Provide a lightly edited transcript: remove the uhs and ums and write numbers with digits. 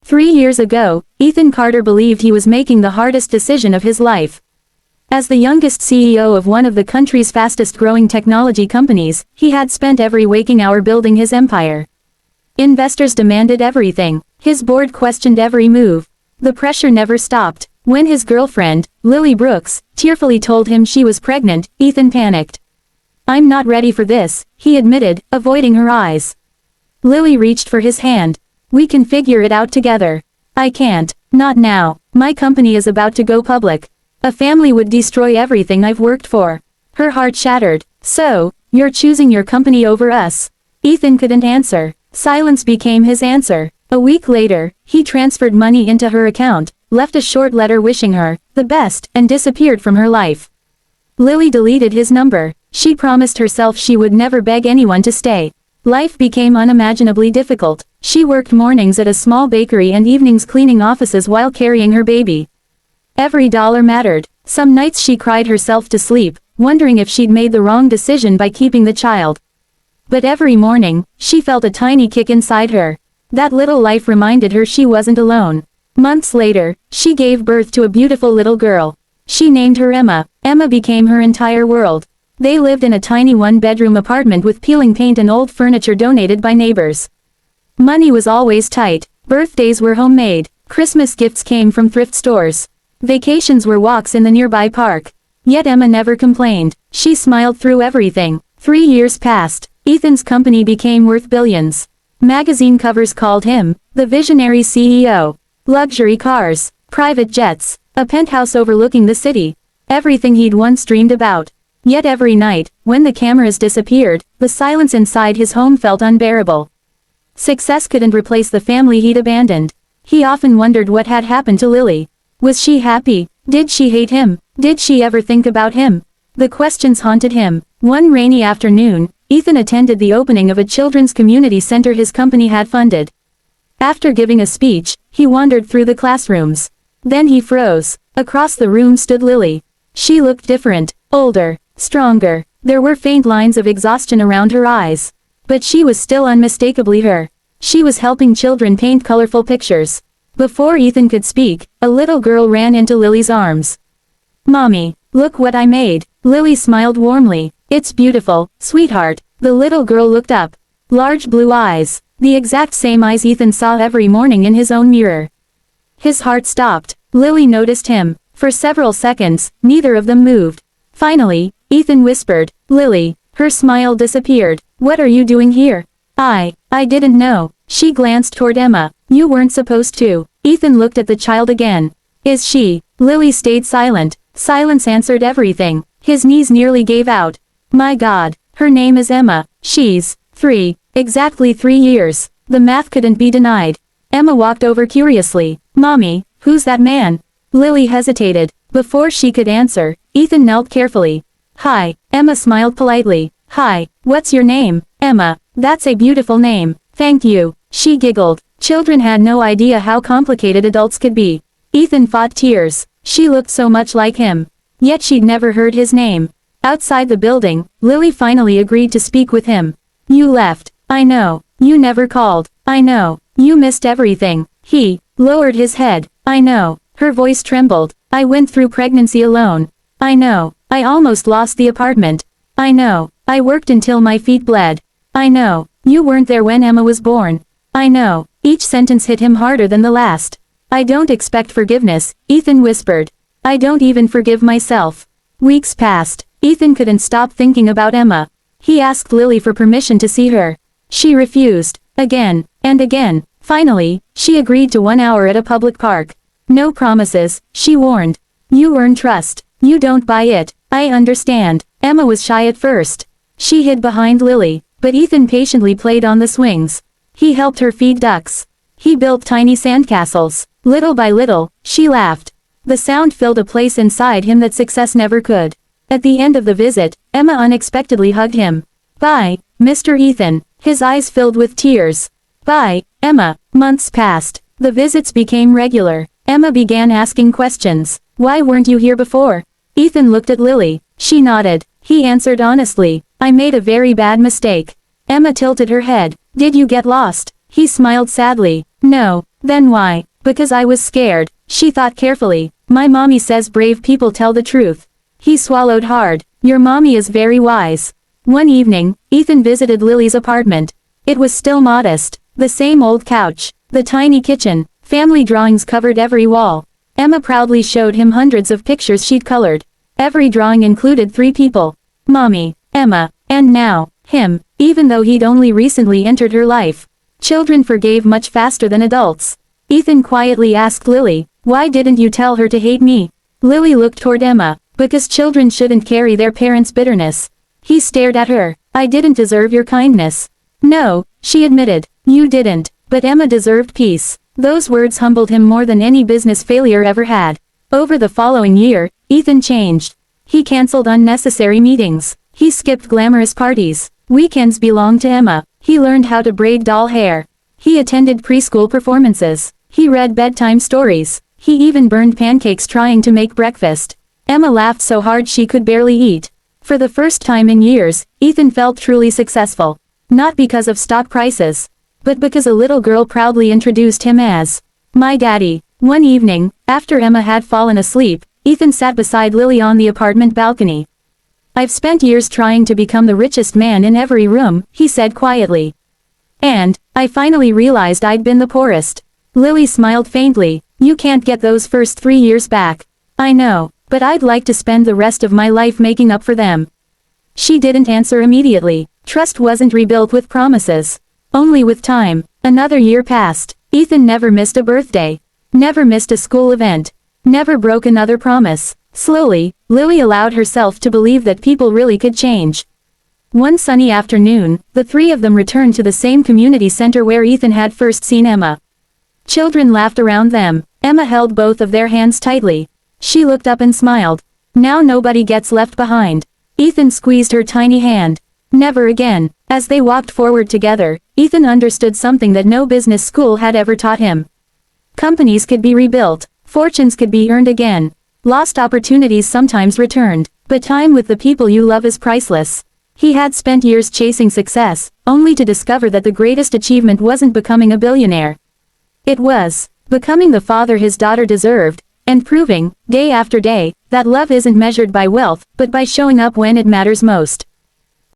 3 years ago, Ethan Carter believed he was making the hardest decision of his life. As the youngest CEO of one of the country's fastest-growing technology companies, he had spent every waking hour building his empire. Investors demanded everything. His board questioned every move. The pressure never stopped. When his girlfriend, Lily Brooks, tearfully told him she was pregnant, Ethan panicked. "I'm not ready for this," he admitted, avoiding her eyes. Lily reached for his hand. "We can figure it out together." "I can't. Not now. My company is about to go public. A family would destroy everything I've worked for." Her heart shattered. "So, you're choosing your company over us?" Ethan couldn't answer. Silence became his answer. A week later, he transferred money into her account, left a short letter wishing her the best, and disappeared from her life. Lily deleted his number. She promised herself she would never beg anyone to stay. Life became unimaginably difficult. She worked mornings at a small bakery and evenings cleaning offices while carrying her baby. Every dollar mattered. Some nights she cried herself to sleep, wondering if she'd made the wrong decision by keeping the child. But every morning, she felt a tiny kick inside her. That little life reminded her she wasn't alone. Months later, she gave birth to a beautiful little girl. She named her Emma. Emma became her entire world. They lived in a tiny one-bedroom apartment with peeling paint and old furniture donated by neighbors. Money was always tight. Birthdays were homemade. Christmas gifts came from thrift stores. Vacations were walks in the nearby park. Yet Emma never complained. She smiled through everything. 3 years passed. Ethan's company became worth billions. Magazine covers called him the visionary CEO. Luxury cars, private jets, a penthouse overlooking the city. Everything he'd once dreamed about. Yet every night, when the cameras disappeared, the silence inside his home felt unbearable. Success couldn't replace the family he'd abandoned. He often wondered what had happened to Lily. Was she happy? Did she hate him? Did she ever think about him? The questions haunted him. One rainy afternoon, Ethan attended the opening of a children's community center his company had funded. After giving a speech, he wandered through the classrooms. Then he froze. Across the room stood Lily. She looked different, older, stronger. There were faint lines of exhaustion around her eyes. But she was still unmistakably her. She was helping children paint colorful pictures. Before Ethan could speak, a little girl ran into Lily's arms. "Mommy, look what I made." Lily smiled warmly. "It's beautiful, sweetheart." The little girl looked up. Large blue eyes. The exact same eyes Ethan saw every morning in his own mirror. His heart stopped. Lily noticed him. For several seconds, neither of them moved. Finally, Ethan whispered, "Lily." Her smile disappeared. "What are you doing here?" I didn't know." She glanced toward Emma. "You weren't supposed to." Ethan looked at the child again. "Is she?" Lily stayed silent. Silence answered everything. His knees nearly gave out. "My God. Her name is Emma. She's 3. Exactly 3 years. The math couldn't be denied. Emma walked over curiously. "Mommy, who's that man?" Lily hesitated. Before she could answer, Ethan knelt carefully. "Hi." Emma smiled politely. "Hi, what's your name?" "Emma." "That's a beautiful name. Thank you." She giggled. Children had no idea how complicated adults could be. Ethan fought tears. She looked so much like him. Yet she'd never heard his name. Outside the building, Lily finally agreed to speak with him. "You left. I know. You never called. I know. You missed everything." He lowered his head. "I know." Her voice trembled. "I went through pregnancy alone. I know. I almost lost the apartment. I know. I worked until my feet bled. I know. You weren't there when Emma was born. I know." Each sentence hit him harder than the last. "I don't expect forgiveness," Ethan whispered. "I don't even forgive myself." Weeks passed. Ethan couldn't stop thinking about Emma. He asked Lily for permission to see her. She refused. Again, and again. Finally, she agreed to 1 hour at a public park. "No promises," she warned. "You earn trust. You don't buy it." "I understand." Emma was shy at first. She hid behind Lily, but Ethan patiently played on the swings. He helped her feed ducks. He built tiny sandcastles. Little by little, she laughed. The sound filled a place inside him that success never could. At the end of the visit, Emma unexpectedly hugged him. "Bye, Mr. Ethan." His eyes filled with tears. "Bye, Emma." Months passed. The visits became regular. Emma began asking questions. "Why weren't you here before?" Ethan looked at Lily. She nodded. He answered honestly. "I made a very bad mistake." Emma tilted her head. "Did you get lost?" He smiled sadly. "No, Then why? Because I was scared, she thought carefully. My mommy says brave people tell the truth. He swallowed hard. Your mommy is very wise. One evening, Ethan visited Lily's apartment. It was still modest. The same old couch, the tiny kitchen, family drawings covered every wall. Emma proudly showed him hundreds of pictures she'd colored. Every drawing included 3 people. Mommy, Emma, and now, him, even though he'd only recently entered her life. Children forgave much faster than adults. Ethan quietly asked Lily, why didn't you tell her to hate me? Lily looked toward Emma, because children shouldn't carry their parents' bitterness. He stared at her. I didn't deserve your kindness. No, she admitted, you didn't, but Emma deserved peace. Those words humbled him more than any business failure ever had. Over the following year, Ethan changed. He canceled unnecessary meetings. He skipped glamorous parties. Weekends belonged to Emma. He learned how to braid doll hair. He attended preschool performances. He read bedtime stories. He even burned pancakes trying to make breakfast. Emma laughed so hard she could barely eat. For the first time in years, Ethan felt truly successful. Not because of stock prices, but because a little girl proudly introduced him as my daddy. One evening, after Emma had fallen asleep, Ethan sat beside Lily on the apartment balcony. I've spent years trying to become the richest man in every room, he said quietly. And I finally realized I'd been the poorest. Lily smiled faintly. You can't get those first 3 years back. I know, but I'd like to spend the rest of my life making up for them. She didn't answer immediately. Trust wasn't rebuilt with promises. Only with time. Another year passed. Ethan never missed a birthday. Never missed a school event. Never broke another promise. Slowly, Lily allowed herself to believe that people really could change. One sunny afternoon, the 3 of them returned to the same community center where Ethan had first seen Emma. Children laughed around them. Emma held both of their hands tightly. She looked up and smiled. Now nobody gets left behind. Ethan squeezed her tiny hand. Never again. As they walked forward together, Ethan understood something that no business school had ever taught him. Companies could be rebuilt. Fortunes could be earned again. Lost opportunities sometimes returned. But time with the people you love is priceless. He had spent years chasing success, only to discover that the greatest achievement wasn't becoming a billionaire. It was becoming the father his daughter deserved, and proving, day after day, that love isn't measured by wealth, but by showing up when it matters most.